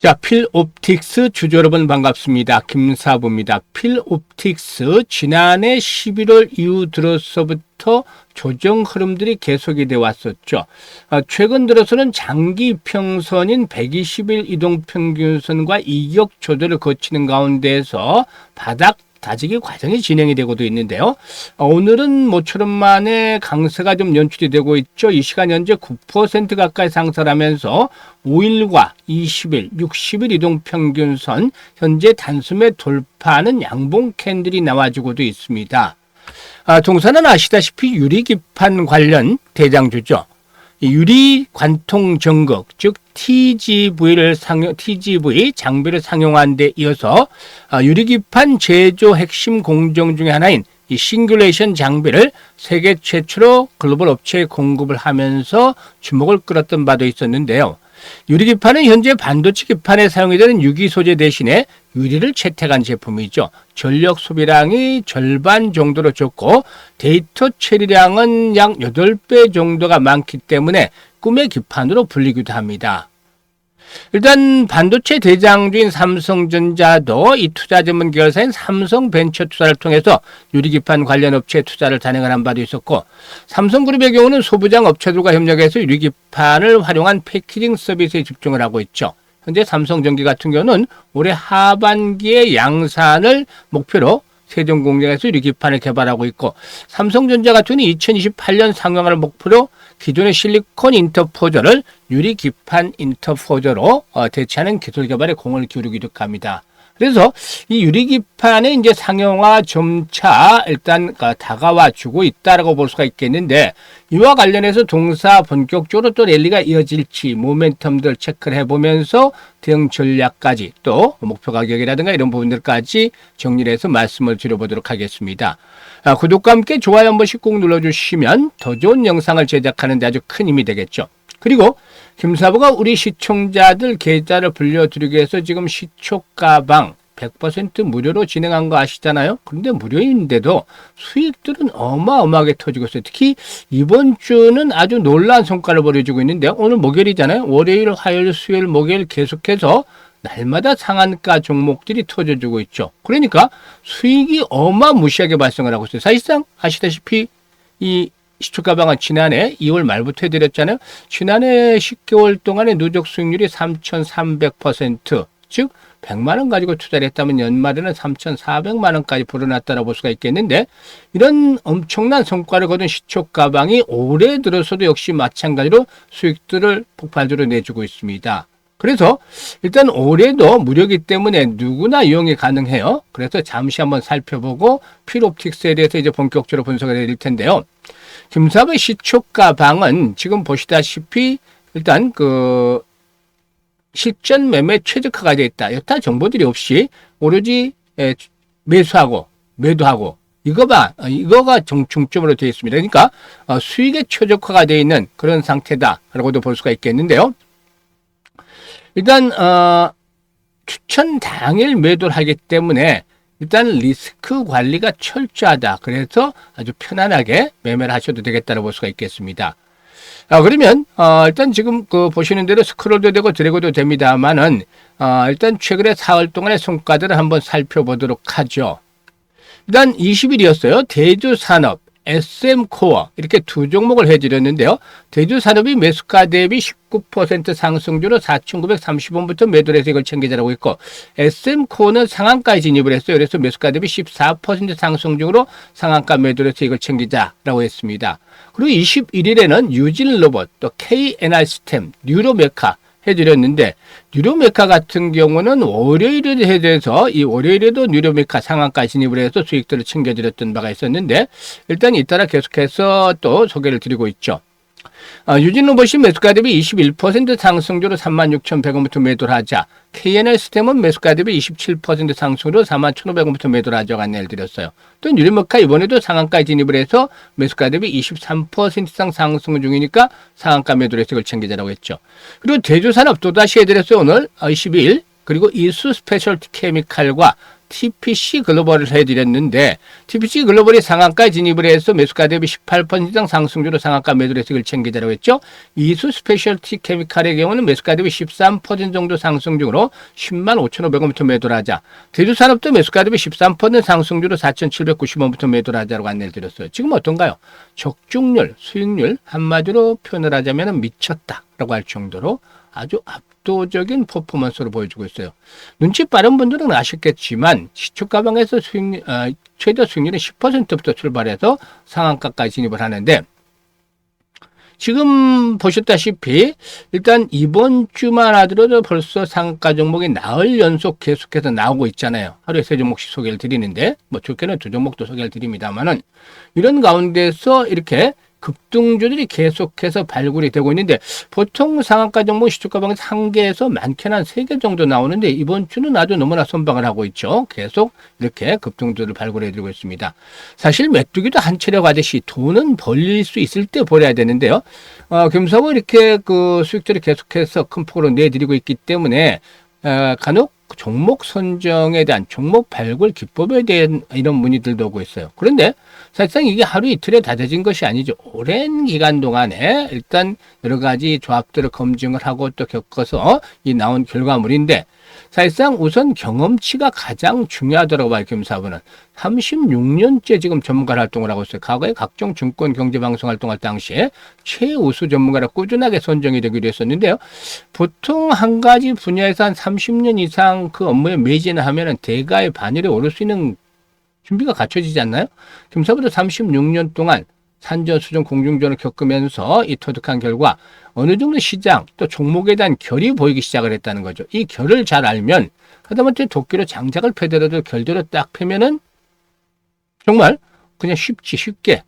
자, 필옵틱스 주주 여러분 반갑습니다. 김사부입니다. 필옵틱스 지난해 11월 이후 들어서부터 조정 흐름들이 계속이 되어 왔었죠. 최근 들어서는 장기 평선인 120일 이동평균선과 이격 조절을 거치는 가운데에서 바닥 다지기 과정이 진행이 되고도 있는데요. 오늘은 모처럼 만에 강세가 좀 연출이 되고 있죠. 이 시간 현재 9% 가까이 상승을 하면서 5일과 20일, 60일 이동평균선 현재 단숨에 돌파하는 양봉 캔들이 나와주고도 있습니다. 동사는 아시다시피 유리기판 관련 대장주죠. 유리 관통 전극, 즉 TGV 장비를 상용한 데 이어서 유리기판 제조 핵심 공정 중에 하나인 이 싱귤레이션 장비를 세계 최초로 글로벌 업체에 공급을 하면서 주목을 끌었던 바도 있었는데요. 유리기판은 현재 반도체 기판에 사용이 되는 유기 소재 대신에 유리를 채택한 제품이죠. 전력 소비량이 절반 정도로 적고 데이터 처리량은 약 8배 정도가 많기 때문에 꿈의 기판으로 불리기도 합니다. 일단 반도체 대장주인 삼성전자도 이 투자 전문 계열사인 삼성벤처투자를 통해서 유리기판 관련 업체에 투자를 단행을 한 바도 있었고, 삼성그룹의 경우는 소부장 업체들과 협력해서 유리기판을 활용한 패키징 서비스에 집중을 하고 있죠. 현재 삼성전기 같은 경우는 올해 하반기에 양산을 목표로 세종 공장에서 유리기판을 개발하고 있고, 삼성전자 같은 경우는 2028년 상용화를 목표로 기존의 실리콘 인터포저를 유리기판 인터포저로 대체하는 기술 개발에 공을 기울이기도 합니다. 그래서 이 유리기판의 이제 상용화 점차 일단 다가와 주고 있다라고 볼 수가 있겠는데, 이와 관련해서 동사 본격적으로 또 랠리가 이어질지 모멘텀들 체크를 해보면서 대응 전략까지 또 목표 가격이라든가 이런 부분들까지 정리를 해서 말씀을 드려보도록 하겠습니다. 구독과 함께 좋아요 한 번씩 꼭 눌러주시면 더 좋은 영상을 제작하는 데 아주 큰 힘이 되겠죠. 그리고 김사부가 우리 시청자들 계좌를 불려드리기 위해서 지금 시초가방 100% 무료로 진행한 거 아시잖아요. 그런데 무료인데도 수익들은 어마어마하게 터지고 있어요. 특히 이번 주는 아주 놀라운 성과를 보여주고 있는데요. 오늘 목요일이잖아요. 월요일, 화요일, 수요일, 목요일 계속해서 날마다 상한가 종목들이 터져주고 있죠. 그러니까 수익이 어마무시하게 발생을 하고 있어요. 사실상 아시다시피 이 시초가방은 지난해 2월 말부터 해드렸잖아요. 지난해 10개월 동안의 누적 수익률이 3,300%, 즉 100만 원 가지고 투자를 했다면 연말에는 3,400만 원까지 불어났다고 볼 수가 있겠는데, 이런 엄청난 성과를 거둔 시초가방이 올해 들어서도 역시 마찬가지로 수익들을 폭발적으로 내주고 있습니다. 그래서 일단 올해도 무료이기 때문에 누구나 이용이 가능해요. 그래서 잠시 한번 살펴보고 필옵틱스에 대해서 이제 본격적으로 분석을 해드릴 텐데요. 김사부의 시초가방은 지금 보시다시피 일단 실전 매매 최적화가 되어 있다. 여타 정보들이 없이 오로지 매수하고 매도하고 이거가 중점으로 되어 있습니다. 그러니까 수익의 최적화가 되어 있는 그런 상태다라고도 볼 수가 있겠는데요. 일단 추천 당일 매도를 하기 때문에 일단 리스크 관리가 철저하다. 그래서 아주 편안하게 매매를 하셔도 되겠다고 볼 수가 있겠습니다. 그러면 일단 지금 보시는 대로 스크롤도 되고 드래그도 됩니다만은 일단 최근에 4월 동안의 성과들을 한번 살펴보도록 하죠. 일단 20일이었어요. 대주산업, SM코어 이렇게 두 종목을 해드렸는데요. 대주산업이 매수가 대비 19% 상승주로 4,930원부터 매도를 해서 이걸 챙기자라고 했고, SM코어는 상한가에 진입을 했어요. 그래서 매수가 대비 14% 상승주로 상한가 매도를 해서 이걸 챙기자라고 했습니다. 그리고 21일에는 유진로봇, 또 KNR스템, 뉴로메카 해드렸는데, 뉴로메카 같은 경우는 월요일에 해서 이 월요일에도 뉴로메카 상한가 진입을 해서 수익들을 챙겨드렸던 바가 있었는데, 일단 잇따라 계속해서 또 소개를 드리고 있죠. 유진로봇이 매수가 대비 21% 상승주로 36,100원부터 매도를 하자, KNR스템은 매수가 대비 27% 상승으로 41,500원부터 매도를 하자고 안내를 드렸어요. 또 뉴로메카 이번에도 상한가에 진입을 해서 매수가 대비 23% 이상 상승 중이니까 상한가 매도를 해서 이걸 챙기자라고 했죠. 그리고 대주산업 또다시 해드렸어요. 오늘 22일. 그리고 이수 스페셜티 케미칼과 TPC 글로벌을 해드렸는데 TPC 글로벌이 상한가에 진입을 해서 매수가 대비 18% 이상 상승주로 상한가 매도를 해서 챙기자라고 했죠. 이수 스페셜티 케미칼의 경우는 매수가 대비 13% 정도 상승 중으로 10만 5,500원부터 매도를 하자. 대주산업도 매수가 대비 13% 상승주로 4,790원부터 매도를 하자라고 안내를 드렸어요. 지금 어떤가요? 적중률, 수익률 한마디로 표현을 하자면 미쳤다라고 할 정도로 아주 압도적인 퍼포먼스를 보여주고 있어요. 눈치 빠른 분들은 아셨겠지만 시초가방에서 최대 수익률이 10%부터 출발해서 상한가까지 진입을 하는데 지금 보셨다시피 일단 이번 주만 하더라도 벌써 상한가 종목이 나흘 연속 계속해서 나오고 있잖아요. 하루에 3종목씩 소개를 드리는데 뭐 좋게는 2종목도 소개를 드립니다만은 이런 가운데서 이렇게 급등주들이 계속해서 발굴이 되고 있는데 보통 상한가 종목 시초가방에서 1개에서 많게는 한 3개 정도 나오는데 이번 주는 아주 너무나 선방을 하고 있죠. 계속 이렇게 급등주를 발굴해드리고 있습니다. 사실 메뚜기도 한 체력 하듯이 돈은 벌릴 수 있을 때 벌어야 되는데요. 금속은 이렇게 그 수익들이 계속해서 큰 폭으로 내드리고 있기 때문에 간혹 종목 선정에 대한 종목 발굴 기법에 대한 이런 문의들도 오고 있어요. 그런데 사실상 이게 하루 이틀에 다져진 것이 아니죠. 오랜 기간 동안에 일단 여러 가지 조합들을 검증을 하고 또 겪어서 이 나온 결과물인데 사실상 우선 경험치가 가장 중요하더라고 봐요. 금사부는 36년째 지금 전문가 활동을 하고 있어요. 과거에 각종 증권 경제방송 활동할 당시에 최우수 전문가로 꾸준하게 선정이 되기도 했었는데요. 보통 한 가지 분야에서 한 30년 이상 그 업무에 매진을 하면은 대가의 반열에 오를 수 있는 준비가 갖춰지지 않나요? 금사부도 36년 동안 산전수전 공중전을 겪으면서 이 터득한 결과 어느 정도 시장 또 종목에 대한 결이 보이기 시작을 했다는 거죠. 이 결을 잘 알면 하다못해 도끼로 장작을 패더라도 결대로 딱 패면은 정말 그냥 쉽게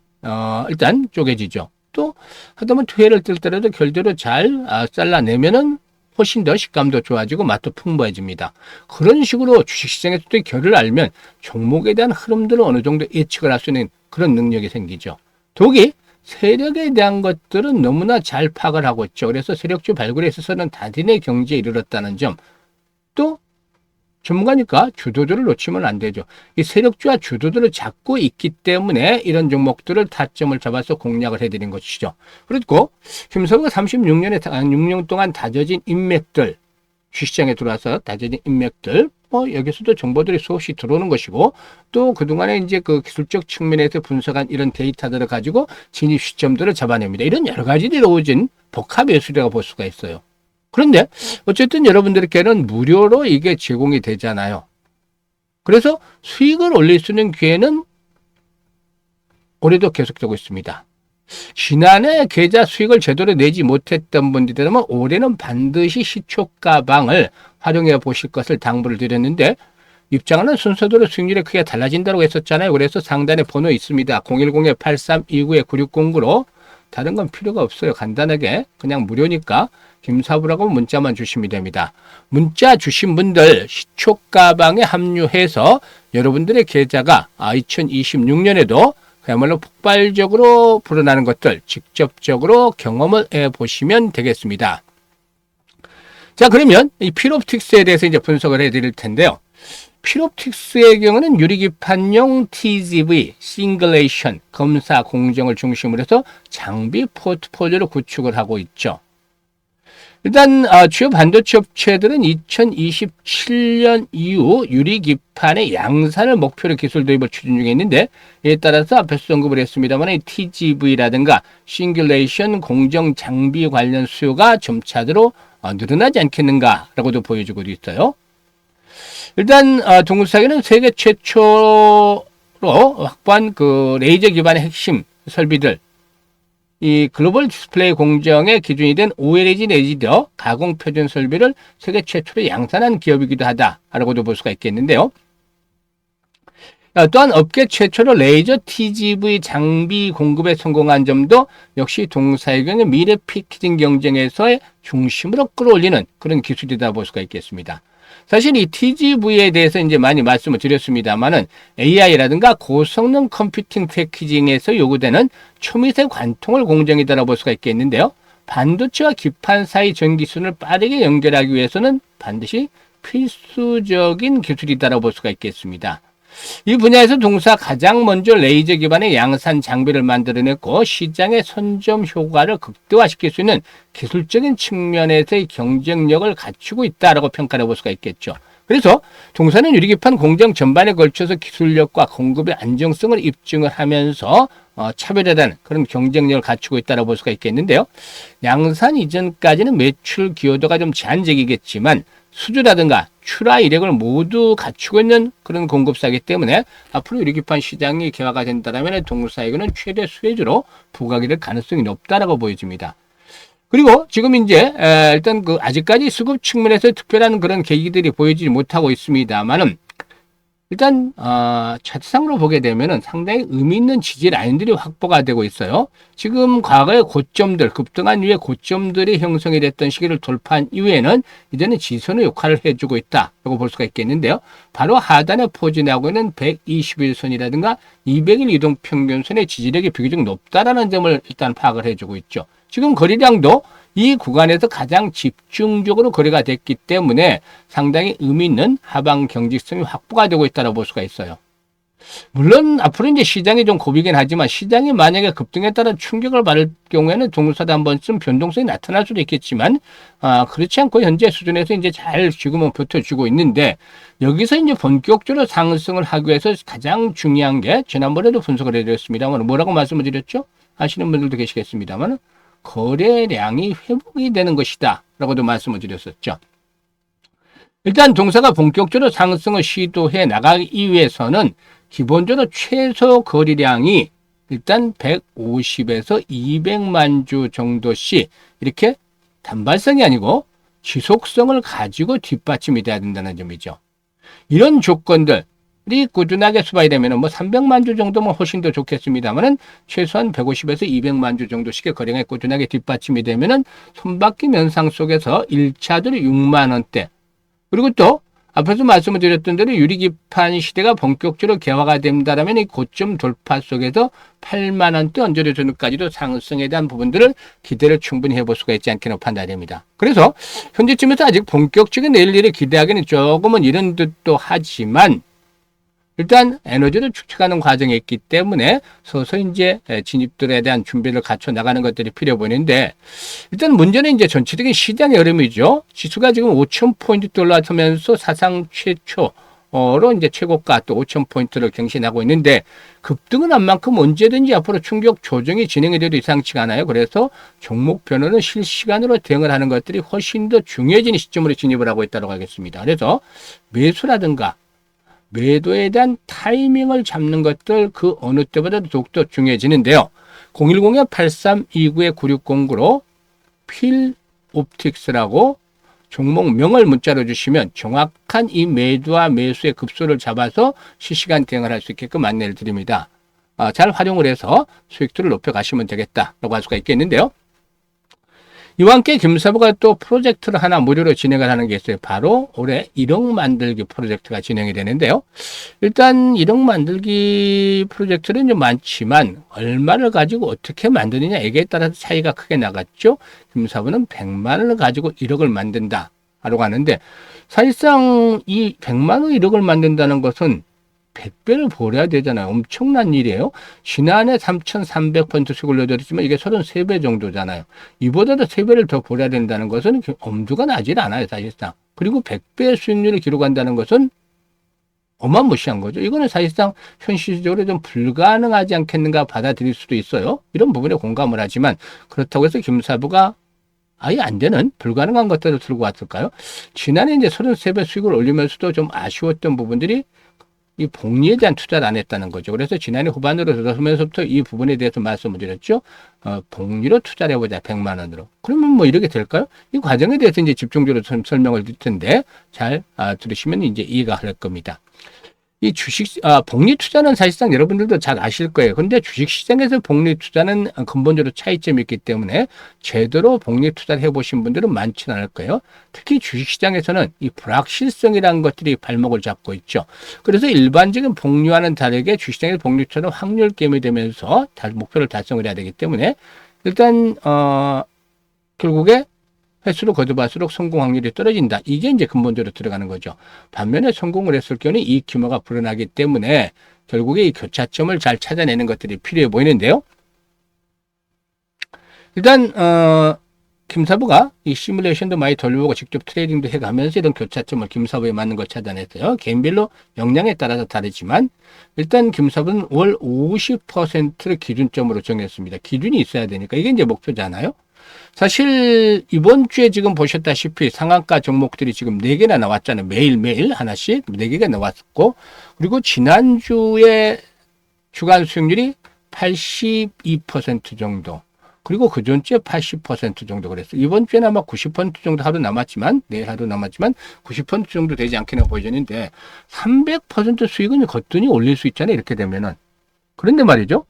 일단 쪼개지죠. 또 하다못해 회를 뜰 때라도 결대로 잘 잘라내면은 훨씬 더 식감도 좋아지고 맛도 풍부해집니다. 그런 식으로 주식시장에서도 결을 알면 종목에 대한 흐름들을 어느 정도 예측을 할 수 있는 그런 능력이 생기죠. 더욱이 세력에 대한 것들은 너무나 잘 파악을 하고 있죠. 그래서 세력주 발굴에 있어서는 단인의 경지에 이르렀다는 점. 또 전문가니까 주도주를 놓치면 안 되죠. 이 세력주와 주도주를 잡고 있기 때문에 이런 종목들을 타점을 잡아서 공략을 해드린 것이죠. 그리고 김서부가 6년 동안 다져진 인맥들, 주식시장에 들어와서 다져진 인맥들, 여기서도 정보들이 수없이 들어오는 것이고, 또 그동안에 이제 그 기술적 측면에서 분석한 이런 데이터들을 가지고 진입 시점들을 잡아냅니다. 이런 여러 가지들이 이루어진 복합 예술이라고 볼 수가 있어요. 그런데 어쨌든 여러분들께는 무료로 이게 제공이 되잖아요. 그래서 수익을 올릴 수 있는 기회는 올해도 계속되고 있습니다. 지난해 계좌 수익을 제대로 내지 못했던 분들이라면 올해는 반드시 시초가방을 활용해 보실 것을 당부를 드렸는데 입장은 순서대로 수익률이 크게 달라진다고 했었잖아요. 그래서 상단에 번호 있습니다. 010-8329-9609로 다른 건 필요가 없어요. 간단하게 그냥 무료니까 김사부라고 문자만 주시면 됩니다. 문자 주신 분들 시초가방에 합류해서 여러분들의 계좌가 2026년에도 그야말로 폭발적으로 불어나는 것들 직접적으로 경험을 해보시면 되겠습니다. 자, 그러면 이 필옵틱스에 대해서 이제 분석을 해드릴 텐데요. 필옵틱스의 경우는 유리기판용 TGV, 싱글레이션, 검사 공정을 중심으로 해서 장비 포트폴리오를 구축을 하고 있죠. 일단 주요 반도체 업체들은 2027년 이후 유리기판의 양산을 목표로 기술 도입을 추진 중에 있는데 이에 따라서 앞에서 언급을 했습니다만 이 TGV라든가 싱글레이션 공정 장비 관련 수요가 점차대로 늘어나지 않겠는가라고도 보여주고 있어요. 일단 동국사기는 세계 최초로 확보한 그 레이저 기반의 핵심 설비들, 이 글로벌 디스플레이 공정의 기준이 된 OLED 레지더 가공 표준 설비를 세계 최초로 양산한 기업이기도 하다라고도 볼 수가 있겠는데요. 또한 업계 최초로 레이저 TGV 장비 공급에 성공한 점도 역시 동사의 경우 미래 패키징 경쟁에서의 중심으로 끌어올리는 그런 기술이다 볼 수가 있겠습니다. 사실 이 TGV에 대해서 이제 많이 말씀을 드렸습니다만은 AI라든가 고성능 컴퓨팅 패키징에서 요구되는 초미세 관통을 공정이다라고 볼 수가 있겠는데요. 반도체와 기판 사이 전기선을 빠르게 연결하기 위해서는 반드시 필수적인 기술이다라고 볼 수가 있겠습니다. 이 분야에서 동사 가장 먼저 레이저 기반의 양산 장비를 만들어냈고 시장의 선점 효과를 극대화시킬 수 있는 기술적인 측면에서의 경쟁력을 갖추고 있다라고 평가해 볼 수가 있겠죠. 그래서 동사는 유리기판 공정 전반에 걸쳐서 기술력과 공급의 안정성을 입증을 하면서 차별화된 그런 경쟁력을 갖추고 있다고 볼 수가 있겠는데요. 양산 이전까지는 매출 기여도가 좀 제한적이겠지만 수주라든가 출하 이력을 모두 갖추고 있는 그런 공급사이기 때문에 앞으로 유리기판 시장이 개화가 된다면 동사에게는 최대 수혜주로 부각이 가능성이 높다라고 보여집니다. 그리고 지금 이제 일단 그 아직까지 수급 측면에서 특별한 그런 계기들이 보이지 못하고 있습니다만은 일단 차트상으로 보게 되면은 상당히 의미 있는 지지 라인들이 확보가 되고 있어요. 지금 과거의 고점들, 급등한 이후에 고점들이 형성이 됐던 시기를 돌파한 이후에는 이제는 지선의 역할을 해주고 있다라고 볼 수가 있겠는데요. 바로 하단에 포진하고 있는 121선이라든가 200일 이동평균선의 지지력이 비교적 높다라는 점을 일단 파악을 해주고 있죠. 지금 거래량도 이 구간에서 가장 집중적으로 거래가 됐기 때문에 상당히 의미 있는 하방 경직성이 확보가 되고 있다고 볼 수가 있어요. 물론 앞으로 이제 시장이 좀 고비긴 하지만 시장이 만약에 급등에 따라 충격을 받을 경우에는 동사도 한 번쯤 변동성이 나타날 수도 있겠지만 그렇지 않고 현재 수준에서 이제 잘 지금은 버텨주고 있는데 여기서 이제 본격적으로 상승을 하기 위해서 가장 중요한 게 지난번에도 분석을 해드렸습니다만 뭐라고 말씀을 드렸죠? 아시는 분들도 계시겠습니다만 거래량이 회복이 되는 것이다 라고도 말씀을 드렸었죠. 일단 동사가 본격적으로 상승을 시도해 나가기 위해서는 기본적으로 최소 거래량이 일단 150에서 200만 주 정도씩 이렇게 단발성이 아니고 지속성을 가지고 뒷받침이 돼야 된다는 점이죠. 이런 조건들 이 꾸준하게 수박이 되면 뭐 300만 주 정도면 훨씬 더 좋겠습니다만은 최소한 150에서 200만 주 정도씩의 거래량이 꾸준하게 뒷받침이 되면은 손바퀴 면상 속에서 1차들이 6만 원대 그리고 또 앞에서 말씀을 드렸던 대로 유리기판 시대가 본격적으로 개화가 된다면 이 고점 돌파 속에서 8만 원대 언저리 수준까지도 상승에 대한 부분들을 기대를 충분히 해볼 수가 있지 않겠나 판단됩니다. 그래서 현재쯤에서 아직 본격적인 내일 일을 기대하기는 조금은 이런 듯도 하지만 일단 에너지를 축적하는 과정에 있기 때문에 서서히 이제 진입들에 대한 준비를 갖춰 나가는 것들이 필요해 보이는데 일단 문제는 이제 전체적인 시장의 흐름이죠. 지수가 지금 5,000포인트 올라서면서 사상 최초로 이제 최고가 또 5,000포인트를 경신하고 있는데 급등은 한 만큼 언제든지 앞으로 충격 조정이 진행이 돼도 이상치가 않아요. 그래서 종목 변화는 실시간으로 대응을 하는 것들이 훨씬 더 중요해지는 시점으로 진입을 하고 있다고 하겠습니다. 그래서 매수라든가 매도에 대한 타이밍을 잡는 것들 그 어느 때보다도 더욱더 중요해지는데요. 010-8329-9609로 필옵틱스라고 종목명을 문자로 주시면 정확한 이 매도와 매수의 급소를 잡아서 실시간 대응을 할 수 있게끔 안내를 드립니다. 잘 활용을 해서 수익도를 높여가시면 되겠다라고 할 수가 있겠는데요. 이와 함께 김사부가 또 프로젝트를 하나 무료로 진행을 하는 게 있어요. 바로 올해 1억 만들기 프로젝트가 진행이 되는데요. 일단 1억 만들기 프로젝트는 좀 많지만 얼마를 가지고 어떻게 만드느냐에 따라서 차이가 크게 나갔죠. 김사부는 100만 원을 가지고 1억을 만든다라고 하는데 사실상 이 100만 원 1억을 만든다는 것은 100배를 벌어야 되잖아요. 엄청난 일이에요. 지난해 3,300% 수익을 올려드렸지만 이게 33배 정도잖아요. 이보다도 3배를 더 벌어야 된다는 것은 엄두가 나질 않아요. 사실상. 그리고 100배 수익률을 기록한다는 것은 어마무시한 거죠. 이거는 사실상 현실적으로 좀 불가능하지 않겠는가 받아들일 수도 있어요. 이런 부분에 공감을 하지만 그렇다고 해서 김사부가 아예 안 되는 불가능한 것들을 들고 왔을까요? 지난해 이제 33배 수익을 올리면서도 좀 아쉬웠던 부분들이 이 복리에 대한 투자를 안 했다는 거죠. 그래서 지난해 후반으로 들어서면서부터 이 부분에 대해서 말씀을 드렸죠. 복리로 투자를 해보자. 100만 원으로. 그러면 뭐 이렇게 될까요? 이 과정에 대해서 이제 집중적으로 설명을 드릴 텐데 잘 들으시면 이제 이해가 할 겁니다. 이 복리 투자는 사실상 여러분들도 잘 아실 거예요. 근데 주식시장에서 복리 투자는 근본적으로 차이점이 있기 때문에 제대로 복리 투자를 해보신 분들은 많지는 않을 거예요. 특히 주식시장에서는 이 불확실성이라는 것들이 발목을 잡고 있죠. 그래서 일반적인 복리와는 다르게 주식시장에서 복리 투자는 확률 게임이 되면서 목표를 달성을 해야 되기 때문에 일단 결국에 횟수를 거듭할수록 성공 확률이 떨어진다. 이게 이제 근본적으로 들어가는 거죠. 반면에 성공을 했을 경우는 이익 규모가 불어나기 때문에 결국에 이 교차점을 잘 찾아내는 것들이 필요해 보이는데요. 일단 김사부가 이 시뮬레이션도 많이 돌려보고 직접 트레이딩도 해가면서 이런 교차점을 김사부에 맞는 걸 찾아냈어요. 개인별로 역량에 따라서 다르지만 일단 김사부는 월 50%를 기준점으로 정했습니다. 기준이 있어야 되니까 이게 이제 목표잖아요. 사실 이번 주에 지금 보셨다시피 상한가 종목들이 지금 4개나 나왔잖아요. 매일매일 하나씩 4개가 나왔고, 그리고 지난주에 주간 수익률이 82% 정도, 그리고 그 전주에 80% 정도 그랬어요. 이번 주에는 아마 90% 정도 하루 남았지만, 내일 하루 남았지만 90% 정도 되지 않겠나 보여지는데 300% 수익은 거뜬히 올릴 수 있잖아요. 이렇게 되면은. 그런데 말이죠.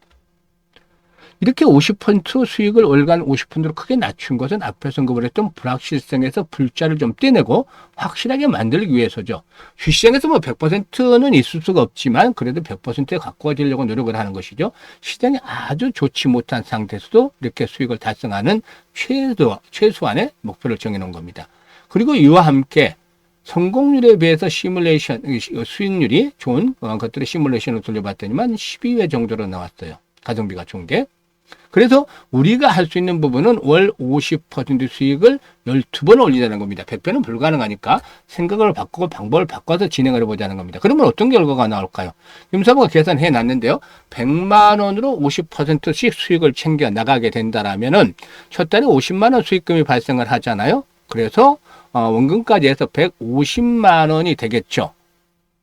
이렇게 50% 수익을 월간 50%로 크게 낮춘 것은 앞에서 언급했던 불확실성에서 불자를 좀 떼내고 확실하게 만들기 위해서죠. 주시장에서 뭐 100%는 있을 수가 없지만 그래도 100%에 가까워지려고 노력을 하는 것이죠. 시장이 아주 좋지 못한 상태에서도 이렇게 수익을 달성하는 최소한의 목표를 정해놓은 겁니다. 그리고 이와 함께 성공률에 비해서 시뮬레이션, 수익률이 좋은 것들의 시뮬레이션을 돌려봤더니만 12회 정도로 나왔어요. 가성비가 좋은 게. 그래서 우리가 할 수 있는 부분은 월 50% 수익을 12번 올리자는 겁니다. 100배는 불가능하니까 생각을 바꾸고 방법을 바꿔서 진행을 해보자는 겁니다. 그러면 어떤 결과가 나올까요? 김사부가 계산해 놨는데요. 100만 원으로 50%씩 수익을 챙겨 나가게 된다라면은 첫 달에 50만 원 수익금이 발생을 하잖아요. 그래서 원금까지 해서 150만 원이 되겠죠.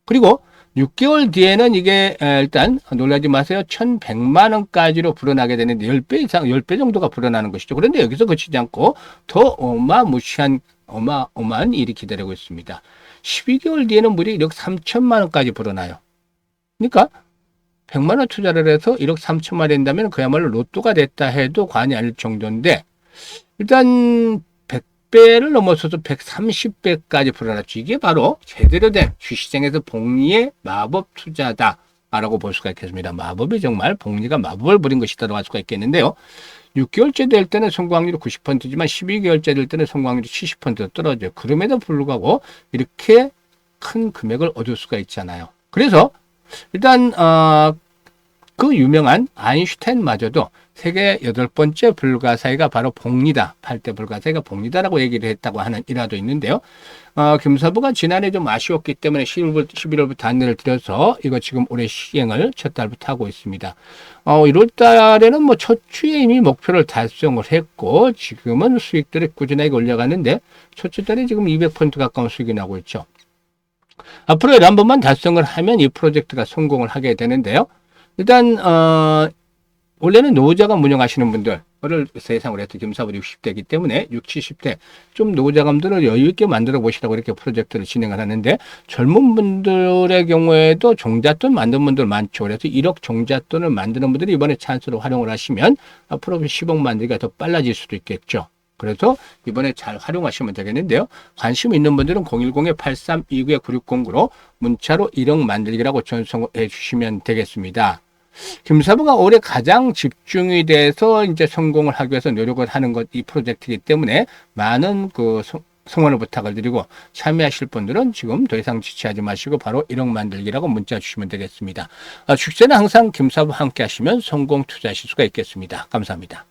그리고 6개월 뒤에는 이게 일단 놀라지 마세요. 1100만 원까지로 불어나게 되는데 10배 이상, 10배 정도가 불어나는 것이죠. 그런데 여기서 그치지 않고 더 어마어마한 일이 기다리고 있습니다. 12개월 뒤에는 무려 1억 3천만 원까지 불어나요. 그러니까 100만 원 투자를 해서 1억 3천만 원 된다면 그야말로 로또가 됐다 해도 과언이 아닐 정도인데 일단 100배를 넘어서서 130배까지 불어났죠. 이게 바로 제대로 된 주식시장에서 복리의 마법 투자다라고 볼 수가 있겠습니다. 마법이 정말 복리가 마법을 부린 것이다라고 할 수가 있겠는데요. 6개월째 될 때는 성공 확률이 90%지만 12개월째 될 때는 성공 확률이 70% 떨어져요. 그럼에도 불구하고 이렇게 큰 금액을 얻을 수가 있잖아요. 그래서 일단 그 유명한 아인슈타인마저도 세계 8번째 불가사의가 바로 복리다. 8대 불가사의가 복리다라고 얘기를 했다고 하는 일화도 있는데요. 김사부가 지난해 좀 아쉬웠기 때문에 11월부터 안내를 드려서 이거 지금 올해 시행을 첫 달부터 하고 있습니다. 1월 달에는 뭐 첫 주에 이미 목표를 달성을 했고 지금은 수익들이 꾸준하게 올라가는데 첫째 달에 지금 200% 가까운 수익이 나고 있죠. 앞으로 11번만 달성을 하면 이 프로젝트가 성공을 하게 되는데요. 일단 원래는 노후자가 운영하시는 분들, 를 세상으로 해서 김사부 60대이기 때문에 60, 70대 좀 노후자금들을 여유 있게 만들어 보시라고 이렇게 프로젝트를 진행을 하는데 젊은 분들의 경우에도 종잣돈 만든 분들 많죠. 그래서 1억 종잣돈을 만드는 분들이 이번에 찬스로 활용을 하시면 앞으로 10억 만들기가 더 빨라질 수도 있겠죠. 그래서 이번에 잘 활용하시면 되겠는데요. 관심 있는 분들은 010-8329-9609로 문자로 1억 만들기라고 전송해 주시면 되겠습니다. 김사부가 올해 가장 집중이 돼서 이제 성공을 하기 위해서 노력을 하는 것, 이 프로젝트이기 때문에 많은 성원을 부탁을 드리고 참여하실 분들은 지금 더 이상 지체하지 마시고 바로 1억 만들기라고 문자 주시면 되겠습니다. 주식세는 항상 김사부와 함께 하시면 성공 투자하실 수가 있겠습니다. 감사합니다.